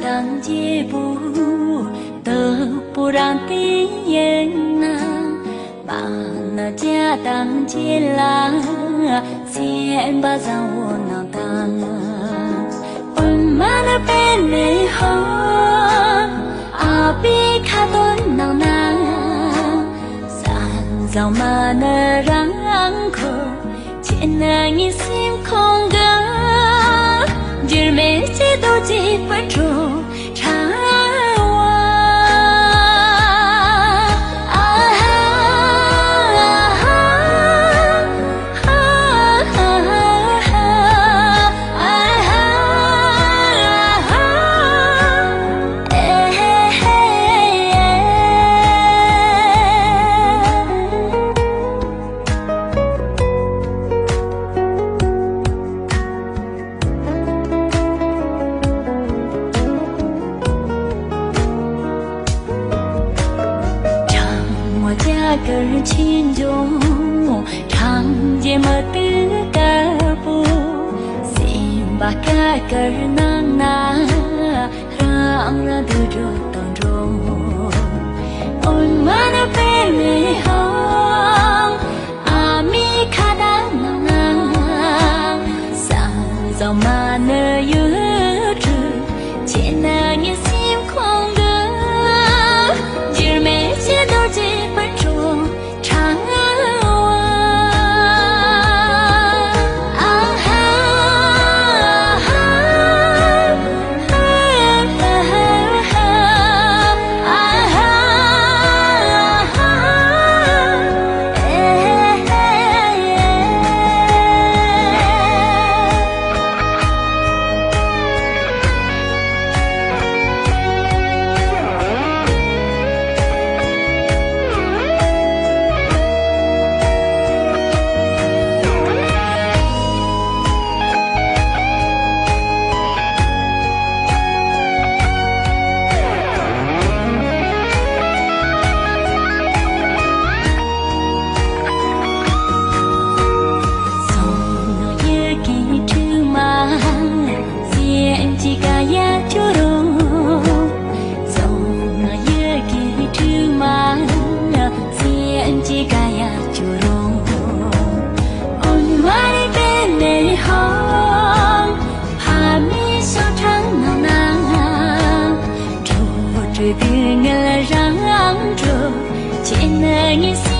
当街步，得不让敌人呐，把那家当街啦，先把咱我能当，我们那边内行，阿比卡多能拿，三早嘛那让口，前那一心空个。只没些都几分钟，唱完啊个人群众常见么的个不，心把个人能拿，让人得着当中，我们的北美好，阿米卡达能拿，三早嘛那有着，前那一心空的，只没些都几分钟。让着，前那一。